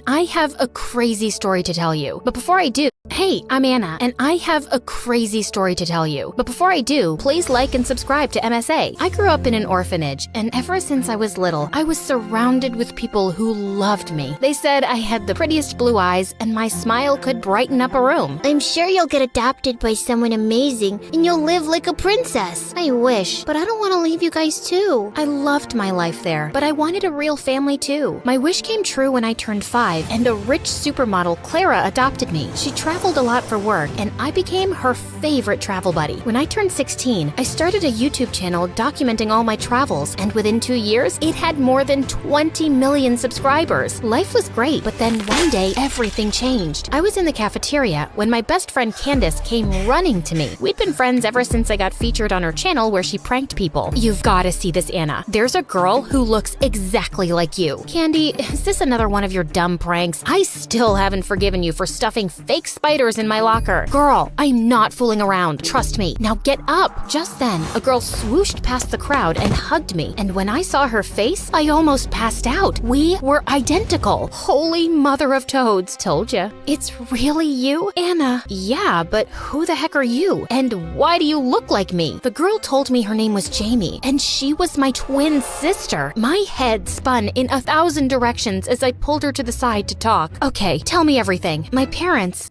I have a crazy story to tell you. But before I do, hey, I'm Anna, and I have a crazy story to tell you. But before I do, please like and subscribe to MSA. I grew up in an orphanage, and ever since I was little, I was surrounded with people who loved me. They said I had the prettiest blue eyes, and my smile could brighten up a room. I'm sure you'll get adopted by someone amazing, and you'll live like a princess. I wish, but I don't want to leave you guys too. I loved my life there, but I wanted a real family too. My wish came true when I turned 5, and a rich supermodel, Clara, adopted me. She traveled a lot for work, and I became her favorite travel buddy. When I turned 16, I started a YouTube channel documenting all my travels, and within 2 years, it had more than 20 million subscribers. Life was great, but then one day, everything changed. I was in the cafeteria when my best friend Candace came running to me. We'd been friends ever since I got featured on her channel where she pranked people. You've gotta see this, Anna. There's a girl who looks exactly like you. Candy, is this another one of your dumb pranks? I still haven't forgiven you for stuffing fake spiders in my locker. Girl, I'm not fooling around. Trust me. Now get up. Just then, a girl swooshed past the crowd and hugged me. And when I saw her face, I almost passed out. We were identical. Holy mother of toads. Told ya. It's really you, Anna? Yeah, but who the heck are you? And why do you look like me? The girl told me her name was Jamie, and she was my twin sister. My head spun in 1,000 directions as I pulled her to the side to talk. Okay, tell me everything.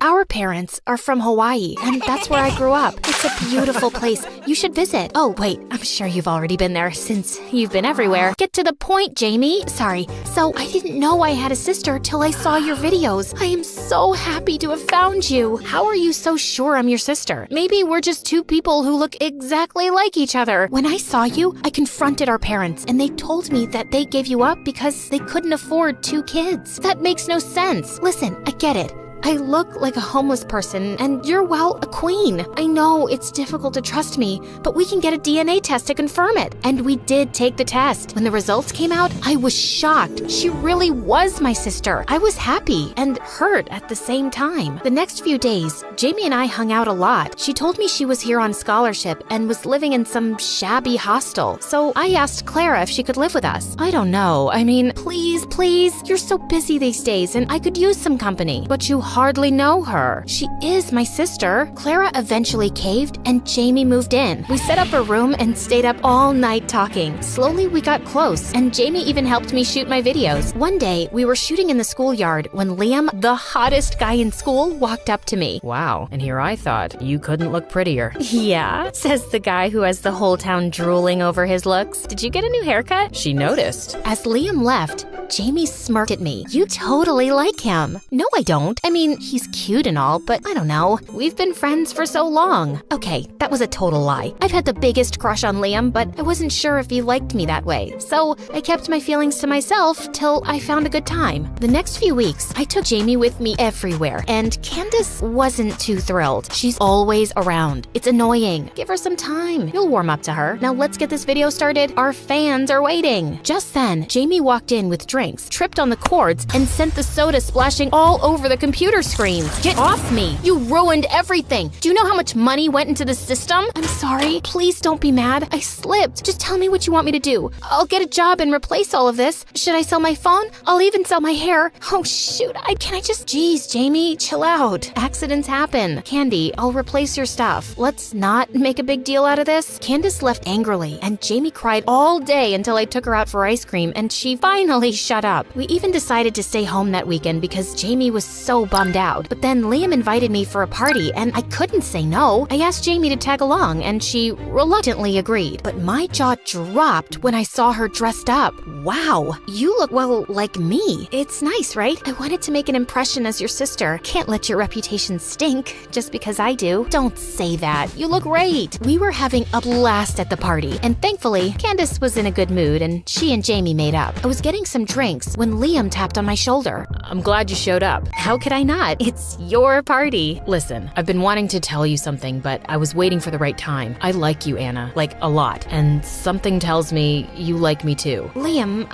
Our parents are from Hawaii, and that's where I grew up. It's a beautiful place. You should visit. Oh, wait, I'm sure you've already been there since you've been everywhere. Get to the point, Jamie. Sorry. So I didn't know I had a sister till I saw your videos. I am so happy to have found you. How are you so sure I'm your sister? Maybe we're just two people who look exactly like each other. When I saw you, I confronted our parents, and they told me that they gave you up because they couldn't afford 2 kids. That makes no sense. Listen, I get it. I look like a homeless person, and you're, well, a queen. I know it's difficult to trust me, but we can get a DNA test to confirm it. And we did take the test. When the results came out, I was shocked. She really was my sister. I was happy and hurt at the same time. The next few days, Jamie and I hung out a lot. She told me she was here on scholarship and was living in some shabby hostel. So I asked Clara if she could live with us. I don't know. I mean, please, you're so busy these days, and I could use some company. But you hardly know her. She is my sister. Clara eventually caved, and Jamie moved in. We set up a room and stayed up all night talking. Slowly, we got close, and Jamie even helped me shoot my videos. One day, we were shooting in the schoolyard when Liam, the hottest guy in school, walked up to me. Wow, and here I thought you couldn't look prettier. Yeah, says the guy who has the whole town drooling over his looks. Did you get a new haircut? She noticed. As Liam left, Jamie smirked at me. You totally like him. No, I don't. I mean, he's cute and all, but I don't know. We've been friends for so long. Okay, that was a total lie. I've had the biggest crush on Liam, but I wasn't sure if he liked me that way. So I kept my feelings to myself till I found a good time. The next few weeks, I took Jamie with me everywhere, and Candace wasn't too thrilled. She's always around. It's annoying. Give her some time. You'll warm up to her. Now let's get this video started. Our fans are waiting. Just then, Jamie walked in with drinks, tripped on the cords, and sent the soda splashing all over the computer screens. Get off me! You ruined everything! Do you know how much money went into the system? I'm sorry. Please don't be mad. I slipped. Just tell me what you want me to do. I'll get a job and replace all of this. Should I sell my phone? I'll even sell my hair. Oh shoot, Jeez, Jamie, chill out. Accidents happen. Candy, I'll replace your stuff. Let's not make a big deal out of this. Candace left angrily, and Jamie cried all day until I took her out for ice cream, and she finally shut up. We even decided to stay home that weekend because Jamie was so bummed out. But then Liam invited me for a party, and I couldn't say no. I asked Jamie to tag along, and she reluctantly agreed. But my jaw dropped when I saw her dressed up. Wow, you look, well, like me. It's nice, right? I wanted to make an impression as your sister. Can't let your reputation stink just because I do. Don't say that. You look great. We were having a blast at the party, and thankfully, Candace was in a good mood, and she and Jamie made up. I was getting some drinks when Liam tapped on my shoulder. I'm glad you showed up. How could I not? It's your party. Listen, I've been wanting to tell you something, but I was waiting for the right time. I like you, Anna, like a lot, and something tells me you like me too. Liam,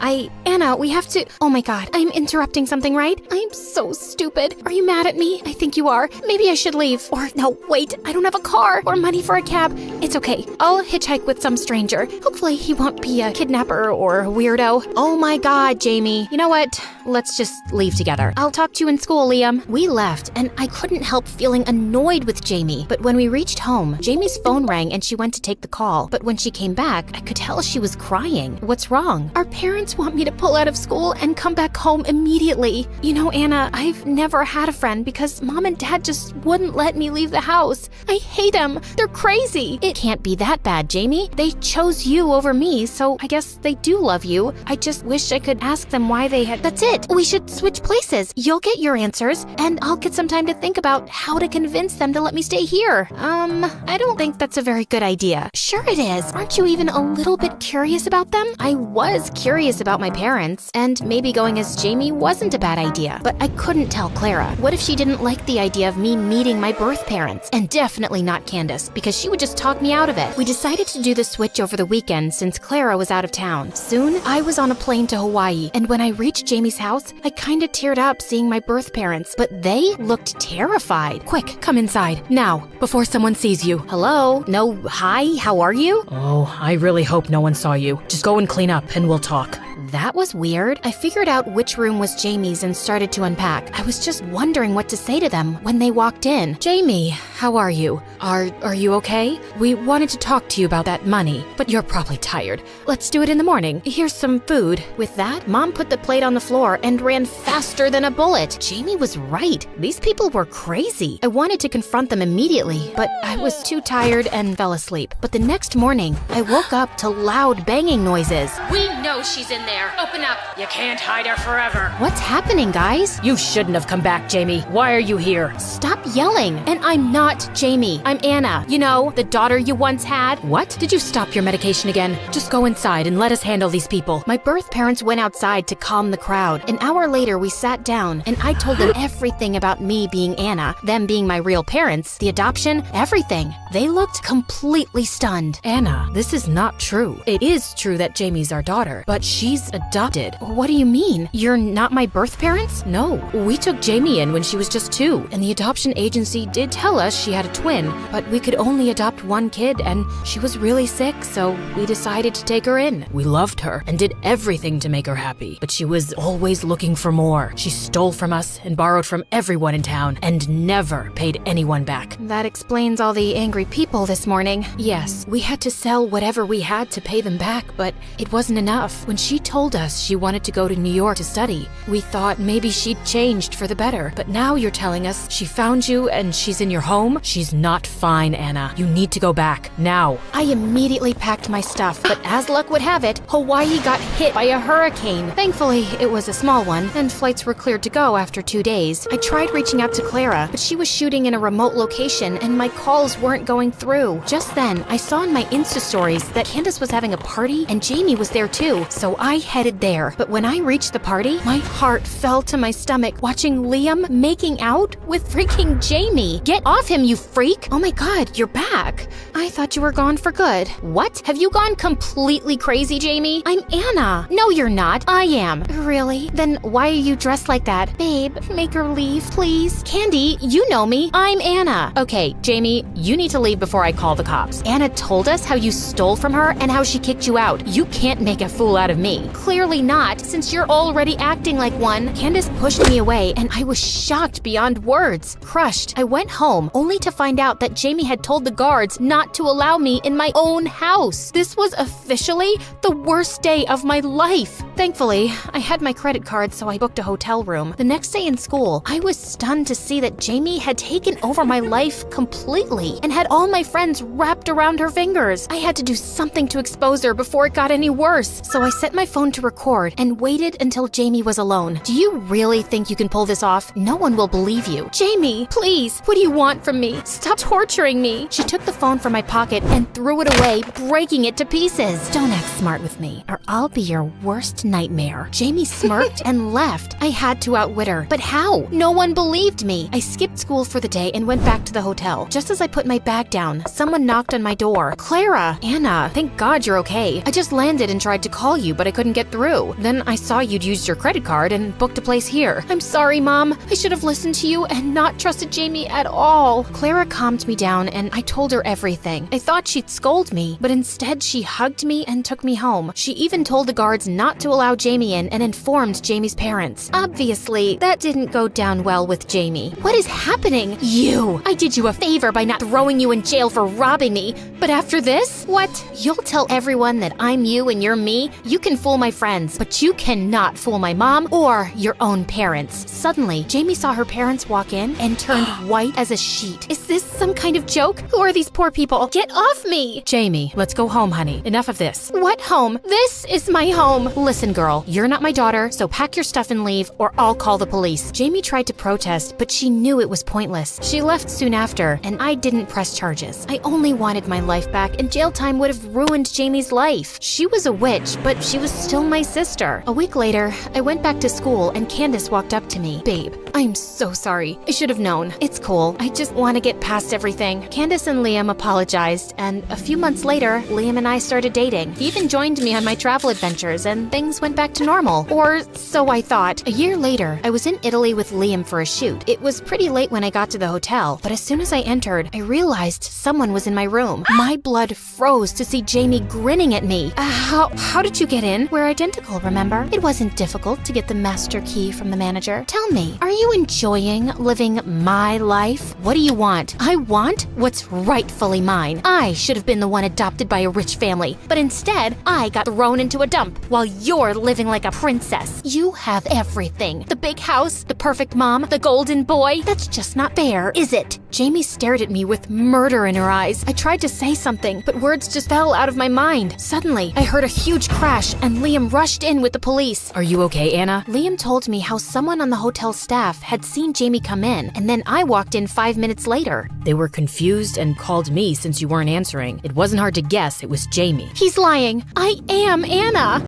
Anna, we have to— Oh my god, I'm interrupting something, right? I'm so stupid. Are you mad at me? I think you are. Maybe I should leave. Or no, wait, I don't have a car or money for a cab. It's okay. I'll hitchhike with some stranger. Hopefully he won't be a kidnapper or a weirdo. Oh my god, Jamie. You know what? Let's just leave together. I'll talk to you in school, Liam. We left, and I couldn't help feeling annoyed with Jamie. But when we reached home, Jamie's phone rang and she went to take the call. But when she came back, I could tell she was crying. What's wrong? Our parents want me to pull out of school and come back home immediately. You know, Anna, I've never had a friend because Mom and Dad just wouldn't let me leave the house. I hate them. They're crazy. It can't be that bad, Jamie. They chose you over me, so I guess they do love you. I just wish I could ask them why they had— That's it. We should switch places. You'll get your answers, and I'll get some time to think about how to convince them to let me stay here. I don't think that's a very good idea. Sure it is. Aren't you even a little bit curious about them? I was curious about my parents, and maybe going as Jamie wasn't a bad idea, but I couldn't tell Clara. What if she didn't like the idea of me meeting my birth parents? And definitely not Candace, because she would just talk me out of it. We decided to do the switch over the weekend since Clara was out of town. Soon, I was on a plane to Hawaii, and when I reached Jamie's house, I kinda teared up seeing my birth parents, but they looked terrified. Quick, come inside, now, before someone sees you. Hello? No, hi, how are you? Oh, I really hope no one saw you. Just go and clean up and we'll talk. That was weird. I figured out which room was Jamie's and started to unpack. I was just wondering what to say to them when they walked in. Jamie, how are you? Are you okay? We wanted to talk to you about that money, but you're probably tired. Let's do it in the morning. Here's some food. With that, Mom put the plate on the floor and ran faster than a bullet. Jamie was right. These people were crazy. I wanted to confront them immediately, but I was too tired and fell asleep. But the next morning, I woke up to loud banging noises. We know she's in there. Open up. You can't hide her forever. What's happening, guys? You shouldn't have come back, Jamie. Why are you here? Stop yelling. And I'm not Jamie. I'm Anna. You know, the daughter you once had. What? Did you stop your medication again? Just go inside and let us handle these people. My birth parents went outside to calm the crowd. An hour later, we sat down, and I told them everything about me being Anna, them being my real parents, the adoption, everything. They looked completely stunned. Anna, this is not true. It is true that Jamie's our daughter, but she's adopted. What do you mean? You're not my birth parents? No, we took Jamie in when she was just 2, and the adoption agency did tell us she had a twin, but we could only adopt one kid, and she was really sick, so we decided to take her in. We loved her and did everything to make her happy, but she was always looking for more. She stole from us and borrowed from everyone in town and never paid anyone back. That explains all the angry people this morning. Yes, we had to sell whatever we had to pay them back, but it wasn't enough. When she told us she wanted to go to New York to study, we thought maybe she'd changed for the better. But now you're telling us she found you and she's in your home? She's not fine, Anna. You need to go back, now. I immediately packed my stuff, but as luck would have it, Hawaii got hit by a hurricane. Thankfully, it was a small one, and flights were cleared to go after 2 days. I tried reaching out to Clara, but she was shooting in a remote location and my calls weren't going through. Just then, I saw in my Insta stories that Candace was having a party and Jamie was there too, so I headed there. But when I reached the party, my heart fell to my stomach watching Liam making out with freaking Jamie. Get off him, you freak! Oh my god, you're back. I thought you were gone for good. What? Have you gone completely crazy, Jamie? I'm Anna. No, you're not. I am. Really? Then why are you dressed like that? Babe, make her leave, please. Candy, you know me. I'm Anna. Okay, Jamie, you need to leave before I call the cops. Anna told us how you stole from her and how she kicked you out. You can't make a fool out of me. Clearly not, since you're already acting like one. Candace pushed me away and I was shocked beyond words. Crushed. I went home only to find out that Jamie had told the guards not to allow me in my own house. This was officially the worst day of my life. Thankfully, I had my credit card, so I booked a hotel room. The next day in school, I was stunned to see that Jamie had taken over my life completely and had all my friends wrapped around her fingers. I had to do something to expose her before it got any worse, so I set my phone to record and waited until Jamie was alone. Do you really think you can pull this off? No one will believe you. Jamie, please, what do you want from from me. Stop torturing me. She took the phone from my pocket and threw it away, breaking it to pieces. Don't act smart with me, or I'll be your worst nightmare. Jamie smirked and left. I had to outwit her. But how? No one believed me. I skipped school for the day and went back to the hotel. Just as I put my bag down, someone knocked on my door. Clara! Anna, thank God you're okay. I just landed and tried to call you, but I couldn't get through. Then I saw you'd used your credit card and booked a place here. I'm sorry, Mom. I should have listened to you and not trusted Jamie at all. Clara calmed me down and I told her everything. I thought she'd scold me, but instead she hugged me and took me home. She even told the guards not to allow Jamie in and informed Jamie's parents. Obviously, that didn't go down well with Jamie. What is happening? You! I did you a favor by not throwing you in jail for robbing me. But after this? What? You'll tell everyone that I'm you and you're me? You can fool my friends, but you cannot fool my mom or your own parents. Suddenly, Jamie saw her parents walk in and turned white as a sheet. Is this some kind of joke? Who are these poor people? Get off me! Jamie, let's go home, honey. Enough of this. What home? This is my home. Listen, girl, you're not my daughter, so pack your stuff and leave, or I'll call the police. Jamie tried to protest, but she knew it was pointless. She left soon after, and I didn't press charges. I only wanted my life back, and jail time would have ruined Jamie's life. She was a witch, but she was still my sister. A week later, I went back to school, and Candace walked up to me. Babe, I'm so sorry. I should have known. It's cool. I just want to get past everything. Candace and Liam apologized, and a few months later, Liam and I started dating. He even joined me on my travel adventures, and things went back to normal. Or so I thought. A year later, I was in Italy with Liam for a shoot. It was pretty late when I got to the hotel, but as soon as I entered, I realized someone was in my room. My blood froze to see Jamie grinning at me. How did you get in? We're identical, remember? It wasn't difficult to get the master key from the manager. Tell me, are you enjoying living my life? What do you want? I want what's rightfully mine. I should have been the one adopted by a rich family, but instead, I got thrown into a dump while you're living like a princess. You have everything. The big house, the perfect mom, the golden boy. That's just not fair, is it? Jamie stared at me with murder in her eyes. I tried to say something, but words just fell out of my mind. Suddenly, I heard a huge crash and Liam rushed in with the police. Are you okay, Anna? Liam told me how someone on the hotel staff had seen Jamie come in, and then I walked in 5 minutes later. They were confused and called me since you weren't answering. It wasn't hard to guess it was Jamie. He's lying. I am Anna.